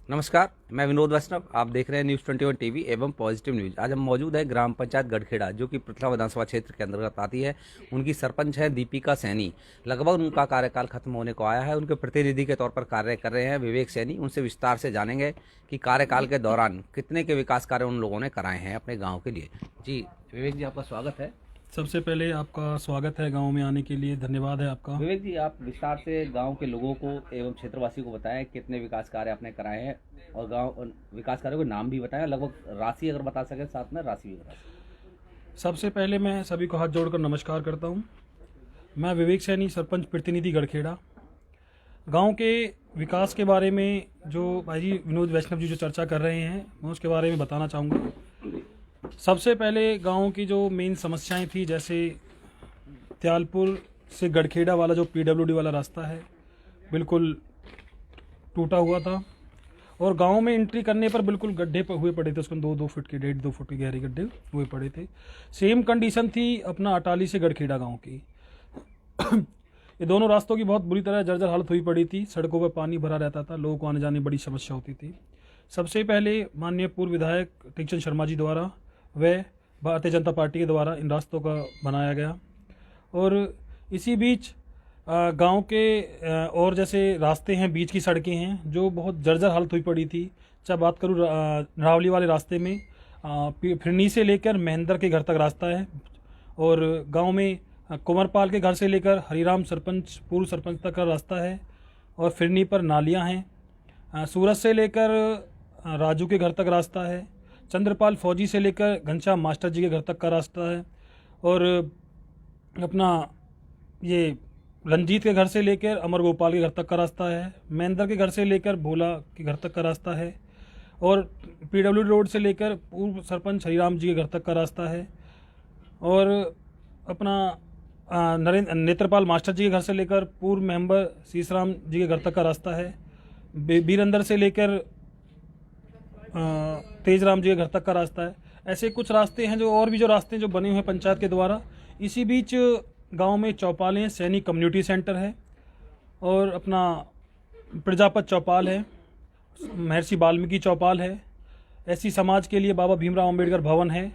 नमस्कार, मैं विनोद वैष्णव। आप देख रहे हैं न्यूज़ 21 टीवी एवं पॉजिटिव न्यूज़। आज हम मौजूद हैं ग्राम पंचायत गढ़खेड़ा, जो कि पृथला विधानसभा क्षेत्र के अंतर्गत आती है। उनकी सरपंच है दीपिका सैनी। लगभग उनका कार्यकाल खत्म होने को आया है। उनके प्रतिनिधि के तौर पर कार्य कर रहे हैं विवेक सैनी। उनसे विस्तार से जानेंगे कि कार्यकाल के दौरान कितने के विकास कार्य उन लोगों ने कराए हैं अपने गाँव के लिए। जी विवेक जी, आपका स्वागत है। सबसे पहले आपका स्वागत है गांव में आने के लिए, धन्यवाद है आपका। विवेक जी, आप विस्तार से गांव के लोगों को एवं क्षेत्रवासी को बताएं कितने विकास कार्य आपने कराए हैं और गांव विकास कार्यों के नाम भी बताएं, लगभग राशि अगर बता सकें, साथ में राशि भी बता सकें। सबसे पहले मैं सभी को हाथ जोड़कर नमस्कार करता हूं। मैं विवेक सैनी, सरपंच प्रतिनिधि गढ़खेड़ा। गांव के विकास के बारे में जो भाई जी विनोद वैष्णव जी जो चर्चा कर रहे हैं, मैं उसके बारे में बताना चाहूँगा। सबसे पहले गांव की जो मेन समस्याएं थी, जैसे त्यालपुर से गढ़खेड़ा वाला जो पीडब्ल्यूडी वाला रास्ता है, बिल्कुल टूटा हुआ था और गांव में एंट्री करने पर बिल्कुल गड्ढे हुए पड़े थे। उसमें 2-2 फुट के 1.5-2 फुट के गहरे गड्ढे हुए पड़े थे। सेम कंडीशन थी अपना अटाली से गढ़खेड़ा गांव की। ये दोनों रास्तों की बहुत बुरी तरह जर्जर हालत हुई पड़ी थी। सड़कों पर पानी भरा रहता था, लोगों को आने जाने में बड़ी समस्या होती थी। सबसे पहले माननीय पूर्व विधायक टेकचंद शर्मा जी द्वारा व भारतीय जनता पार्टी के द्वारा इन रास्तों का बनाया गया और इसी बीच गांव के और जैसे रास्ते हैं, बीच की सड़कें हैं जो बहुत जर्जर हालत हुई पड़ी थी। चाहे बात करूँ रावली वाले रास्ते में, फिरनी से लेकर महेंद्र के घर तक रास्ता है और गांव में कुंवरपाल के घर से लेकर हरिराम सरपंच पूर्व सरपंच तक का रास्ता है और फिरनी पर नालियां हैं। सूरत से लेकर राजू के घर तक रास्ता है। चंद्रपाल फौजी से लेकर घनश्याम मास्टर जी के घर तक का रास्ता है और अपना ये रंजीत के घर से लेकर अमर गोपाल के घर तक का रास्ता है। महेंद्र के घर से लेकर भोला के घर तक का रास्ता है और पीडब्ल्यू रोड से लेकर पूर्व सरपंच हरिराम जी के घर तक का रास्ता है और अपना नेत्रपाल मास्टर जी के घर से लेकर पूर्व मेंबर शीशराम जी के घर तक का रास्ता है। बीरंदर से लेकर तेजराम जी के घर तक का रास्ता है। ऐसे कुछ रास्ते हैं जो और भी जो रास्ते जो बने हुए हैं पंचायत के द्वारा। इसी बीच गांव में चौपालें हैं, सैनिक कम्युनिटी सेंटर है और अपना प्रजापत चौपाल है, महर्षि वाल्मीकि चौपाल है। ऐसी समाज के लिए बाबा भीमराव अंबेडकर भवन है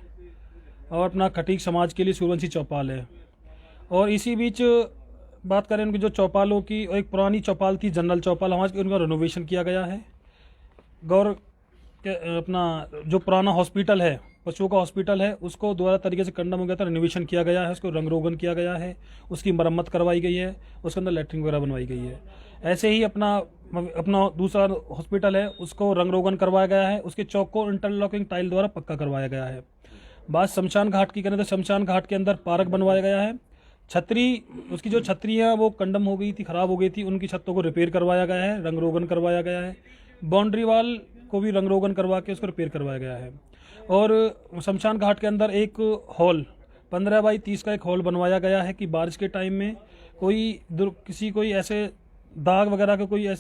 और अपना खटीक समाज के लिए सूर्यवंशी चौपाल है। और इसी बीच बात करें उनकी जो चौपालों की, एक पुरानी चौपाल थी जनरल चौपाल, हमारे उनका रिनोवेशन किया गया है। गौर अपना जो पुराना हॉस्पिटल है, पशुओं का हॉस्पिटल है, उसको दोबारा तरीके से कंडम हो गया था, रिनोवेशन किया गया है, उसको रंग रोगन किया गया है, उसकी मरम्मत करवाई गई है, उसके अंदर लैट्रिन वगैरह बनवाई गई है। ऐसे ही अपना दूसरा हॉस्पिटल है, उसको रंग रोगन करवाया गया है, उसके चौक को इंटरलॉकिंग टाइल द्वारा पक्का करवाया गया है। बात शमशान घाट की करें तो शमशान घाट के अंदर पार्क बनवाया गया है। छतरी, उसकी जो छतरियाँ वो कंडम हो गई थी, ख़राब हो गई थी, उनकी छतों को रिपेयर करवाया गया है, रंग रोगन करवाया गया है। बाउंड्री वाल को भी रंग रोगन करवा के उसको रिपेयर करवाया गया है। और शमशान घाट के अंदर एक हॉल 15x30 का एक हॉल बनवाया गया है कि बारिश के टाइम में कोई ऐसे दाग वगैरह का कोई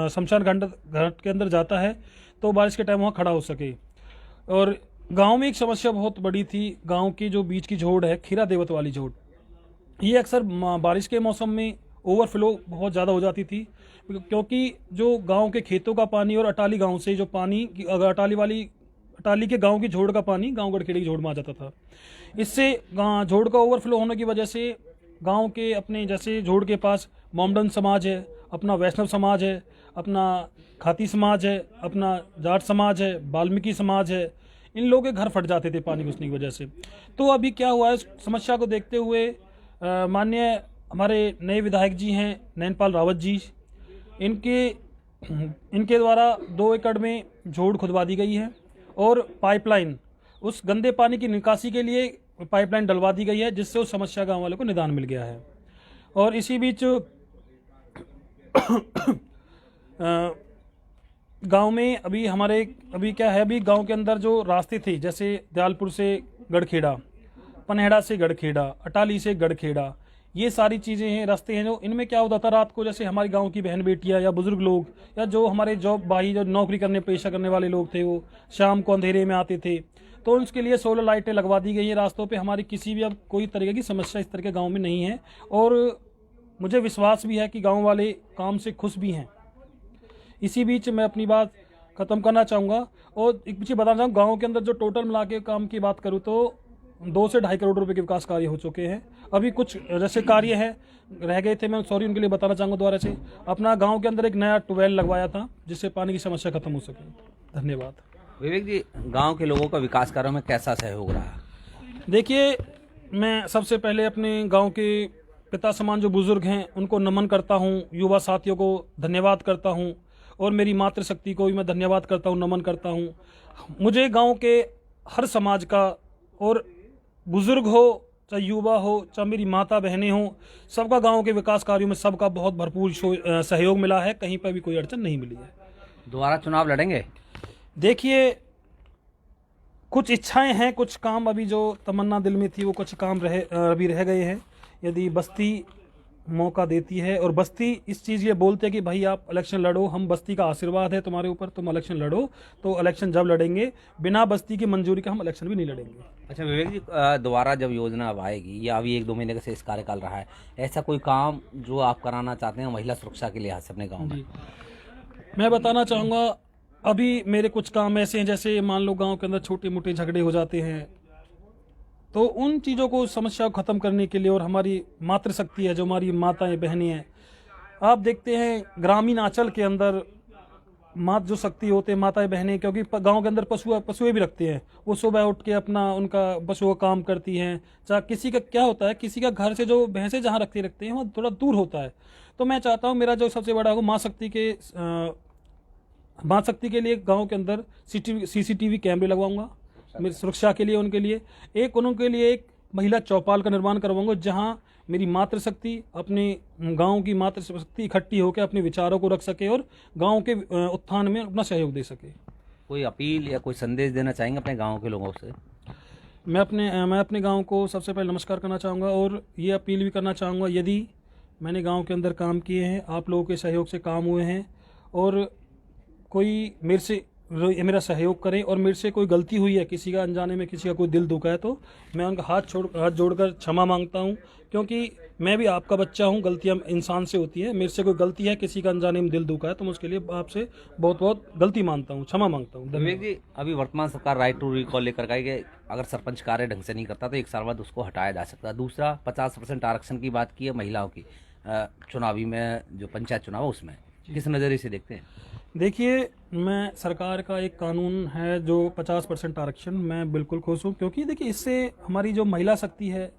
शमशान घाट के अंदर जाता है तो बारिश के टाइम वहाँ खड़ा हो सके। और गांव में एक समस्या बहुत बड़ी थी, गांव की जो बीच की झोड़ है, खीरा देवत वाली झोड़, ये अक्सर बारिश के मौसम में ओवरफ्लो बहुत ज़्यादा हो जाती थी, क्योंकि जो गांव के खेतों का पानी और अटाली गांव से जो पानी, अगर अटाली के गांव की झोड़ का पानी गांव गढ़खेड़ी की झोड़ में आ जाता था। इससे झोड़ का ओवरफ्लो होने की वजह से गांव के अपने जैसे झोड़ के पास मोमडन समाज है, अपना वैष्णव समाज है, अपना खाती समाज है, अपना जाट समाज है, वाल्मीकि समाज है, इन लोगों के घर फट जाते थे पानी घुसने की वजह से। तो अभी क्या हुआ है, इस समस्या को देखते हुए माननीय हमारे नए विधायक जी हैं नैनपाल रावत जी, इनके द्वारा 2 एकड़ में झोड़ खुदवा दी गई है और पाइपलाइन, उस गंदे पानी की निकासी के लिए पाइपलाइन डलवा दी गई है, जिससे उस समस्या गांव वालों को निदान मिल गया है। और इसी बीच गांव में अभी क्या है, अभी गांव के अंदर जो रास्ते थे, जैसे दयालपुर से गढ़खेड़ा, पनहेड़ा से गढ़खेड़ा, अटाली से गढ़खेड़ा, ये सारी चीज़ें हैं, रास्ते हैं जो इनमें क्या होता था, रात को जैसे हमारे गांव की बहन बेटियां या बुजुर्ग लोग या जो हमारे जॉब भाई जो नौकरी करने पेशा करने वाले लोग थे, वो शाम को अंधेरे में आते थे, तो उसके लिए सोलर लाइटें लगवा दी गई हैं रास्तों पे। हमारी किसी भी अब कोई तरीके की समस्या इस तरह के गाँव में नहीं है और मुझे विश्वास भी है कि गाँव वाले काम से खुश भी हैं। इसी बीच मैं अपनी बात ख़त्म करना चाहूँगा और एक पीछे बताना चाहूँगा, गाँव के अंदर जो टोटल मिला के काम की बात करूँ तो 2 से 2.5 करोड़ रुपए के विकास कार्य हो चुके हैं। अभी कुछ जैसे कार्य हैं रह गए थे, मैं सॉरी उनके लिए बताना चाहूँगा दोबारा से। अपना गांव के अंदर एक नया ट्यूबवेल लगवाया था जिससे पानी की समस्या खत्म हो सके। धन्यवाद। विवेक जी, गांव के लोगों का विकास कार्यों में कैसा सहयोग रहा? देखिए, मैं सबसे पहले अपने गांव के पिता समान जो बुजुर्ग हैं उनको नमन करता हूं, युवा साथियों को धन्यवाद करता हूं और मेरी मातृशक्ति को भी मैं धन्यवाद करता हूं, नमन करता हूं। मुझे गांव के हर समाज का, और बुजुर्ग हो चाहे युवा हो चाहे मेरी माता बहनें हो, सबका गांव के विकास कार्यों में सबका बहुत भरपूर सहयोग मिला है। कहीं पर भी कोई अड़चन नहीं मिली है। दोबारा चुनाव लड़ेंगे? देखिए, कुछ इच्छाएं हैं, कुछ काम अभी जो तमन्ना दिल में थी वो कुछ काम अभी रह गए हैं। यदि बस्ती मौका देती है और बस्ती इस चीज़ ये बोलते हैं कि भाई आप इलेक्शन लड़ो, हम बस्ती का आशीर्वाद है तुम्हारे ऊपर, तुम इलेक्शन लड़ो, तो इलेक्शन जब लड़ेंगे। बिना बस्ती की मंजूरी का हम इलेक्शन भी नहीं लड़ेंगे। अच्छा विवेक जी, दोबारा जब योजना अब आएगी या अभी 1-2 महीने से इस कार्यकाल रहा है, ऐसा कोई काम जो आप कराना चाहते हैं महिला सुरक्षा के लिहाज से अपने गाँव में? मैं बताना चाहूँगा, अभी मेरे कुछ काम ऐसे हैं, जैसे मान लो गांव के अंदर छोटे मोटे झगड़े हो जाते हैं, तो उन चीज़ों को, समस्या को ख़त्म करने के लिए, और हमारी मातृशक्ति है जो हमारी माताएं बहनें हैं, आप देखते हैं ग्रामीण आंचल के अंदर मात जो शक्ति होते हैं माताएं बहनें, क्योंकि गांव के अंदर पशुएं भी रखते हैं, वो सुबह उठ के अपना उनका पशुओं का काम करती हैं। चाहे किसी का क्या होता है, किसी का घर से जो भैंसें जहाँ रखते हैं वहाँ थोड़ा दूर होता है, तो मैं चाहता हूँ मेरा जो सबसे बड़ा हो माँ शक्ति के लिए गांव के अंदर CCTV कैमरे लगवाऊंगा मेरी सुरक्षा के लिए। उनके लिए एक महिला चौपाल का निर्माण करवाऊंगा, जहां मेरी मातृशक्ति, अपने गांव की मातृशक्ति इकट्ठी होकर अपने विचारों को रख सके और गांव के उत्थान में अपना सहयोग दे सके। कोई अपील या कोई संदेश देना चाहेंगे अपने गाँव के लोगों से? मैं अपने गांव को सबसे पहले नमस्कार करना चाहूँगा और ये अपील भी करना चाहूँगा, यदि मैंने गांव के अंदर काम किए हैं, आप लोगों के सहयोग से काम हुए हैं, और कोई मेरा सहयोग करे और मेरे से कोई गलती हुई है, किसी का अनजाने में किसी का कोई दिल दुखा है, तो मैं उनका हाथ जोड़कर क्षमा मांगता हूं, क्योंकि मैं भी आपका बच्चा हूं, गलतियां इंसान से होती है। मेरे से कोई गलती है, किसी का अनजाने में दिल दुखा है, तो मैं उसके लिए आपसे बहुत बहुत गलती मानता हूं, क्षमा मांगता हूं। विवेक जी, अभी वर्तमान सरकार राइट टू रिकॉल लेकर आई कि अगर सरपंच कार्य ढंग से नहीं करता तो 1 साल बाद उसको हटाया जा सकता है। दूसरा, 50% आरक्षण की बात की है महिलाओं की चुनावी में, जो पंचायत चुनाव है उसमें, किस नज़रिए से देखते हैं? देखिए, मैं सरकार का एक कानून है जो 50% आरक्षण, मैं बिल्कुल खुश हूँ, क्योंकि देखिए इससे हमारी जो महिला शक्ति है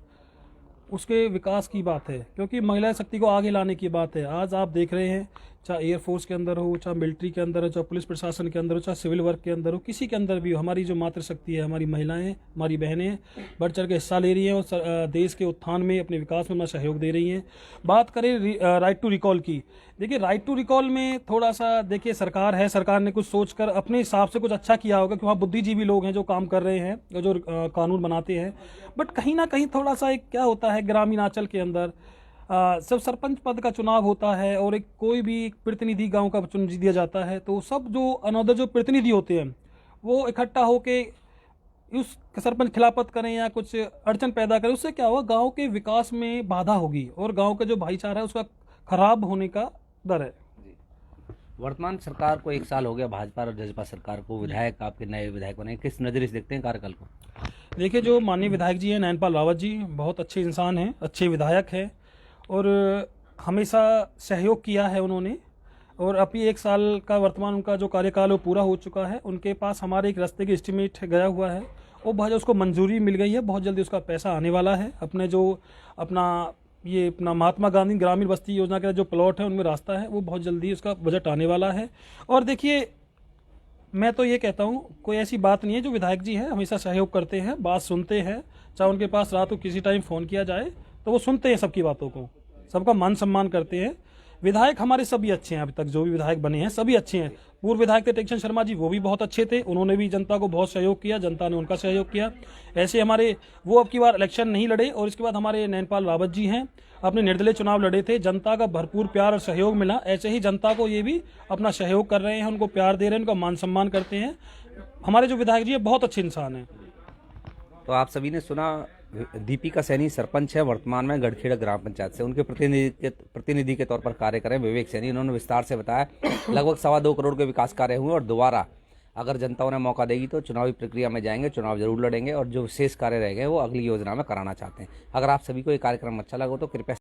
उसके विकास की बात है, क्योंकि महिला शक्ति को आगे लाने की बात है। आज आप देख रहे हैं, चाहे एयरफोर्स के अंदर हो, चाहे मिलिट्री के अंदर हो, चाहे पुलिस प्रशासन के अंदर हो, चाहे सिविल वर्क के अंदर हो, किसी के अंदर भी हो, हमारी जो मातृशक्ति है, हमारी महिलाएं, हमारी बहनें बढ़ चढ़ के हिस्सा ले रही हैं और देश के उत्थान में, अपने विकास में अपना सहयोग दे रही हैं। बात करें राइट टू रिकॉल की, देखिए राइट टू रिकॉल में थोड़ा सा, देखिए सरकार ने कुछ सोचकर अपने हिसाब से कुछ अच्छा किया होगा कि वहाँ बुद्धिजीवी लोग हैं जो काम कर रहे हैं, जो कानून बनाते हैं, बट कहीं ना कहीं थोड़ा सा एक क्या होता है, ग्रामीण आंचल के अंदर सब सरपंच पद का चुनाव होता है और एक कोई भी प्रतिनिधि गांव का चुन दिया जाता है, तो सब जो अनौदर जो प्रतिनिधि होते हैं वो इकट्ठा होके उस सरपंच खिलाफत करें या कुछ अड़चन पैदा करें, उससे क्या होगा, गांव के विकास में बाधा होगी और गांव का जो भाईचारा है उसका खराब होने का डर है। वर्तमान सरकार को 1 साल हो गया, भाजपा और जसपा सरकार को, विधायक आपके नए विधायक बने, किस नज़रिए से देखते हैं कार्यकाल को? देखिए, जो माननीय विधायक जी हैं नैनपाल रावत जी, बहुत अच्छे इंसान हैं, अच्छे विधायक हैं और हमेशा सहयोग किया है उन्होंने, और अभी 1 साल का वर्तमान उनका जो कार्यकाल है वो पूरा हो चुका है। उनके पास हमारे एक रास्ते की एस्टीमेट गया हुआ है, वो बहुत उसको मंजूरी मिल गई है, बहुत जल्दी उसका पैसा आने वाला है। अपना महात्मा गांधी ग्रामीण बस्ती योजना का जो प्लॉट है उनमें रास्ता है, वो बहुत जल्दी उसका बजट आने वाला है। और देखिए, मैं तो ये कहता हूँ, कोई ऐसी बात नहीं है, जो विधायक जी हैं हमेशा सहयोग करते हैं, बात सुनते हैं, चाहे उनके पास रात को किसी टाइम फ़ोन किया जाए तो वो सुनते हैं सबकी बातों को, सबका मान सम्मान करते हैं। विधायक हमारे सभी अच्छे हैं, अभी तक जो भी विधायक बने हैं सभी अच्छे हैं। पूर्व विधायक थे टेक्चंद शर्मा जी, वो भी बहुत अच्छे थे, उन्होंने भी जनता को बहुत सहयोग किया, जनता ने उनका सहयोग किया। ऐसे हमारे वो अब की बार इलेक्शन नहीं लड़े, और इसके बाद हमारे नैनपाल रावत जी हैं, अपने निर्दलीय चुनाव लड़े थे, जनता का भरपूर प्यार और सहयोग मिला। ऐसे ही जनता को ये भी अपना सहयोग कर रहे हैं, उनको प्यार दे रहे हैं, उनका मान सम्मान करते हैं। हमारे जो विधायक जी है बहुत अच्छे इंसान हैं। तो आप सभी ने सुना दीपिका सैनी सरपंच है वर्तमान में गढ़खेड़ा ग्राम पंचायत से। उनके प्रतिनिधि के तौर पर कार्य करें विवेक सैनी। उन्होंने विस्तार से बताया लगभग 2.25 करोड़ के विकास कार्य हुए और दोबारा अगर जनता उन्हें मौका देगी तो चुनावी प्रक्रिया में जाएंगे, चुनाव जरूर लड़ेंगे और जो विशेष कार्य रह गए वो अगली योजना में कराना चाहते हैं। अगर आप सभी को ये कार्यक्रम अच्छा लगा हो तो कृपया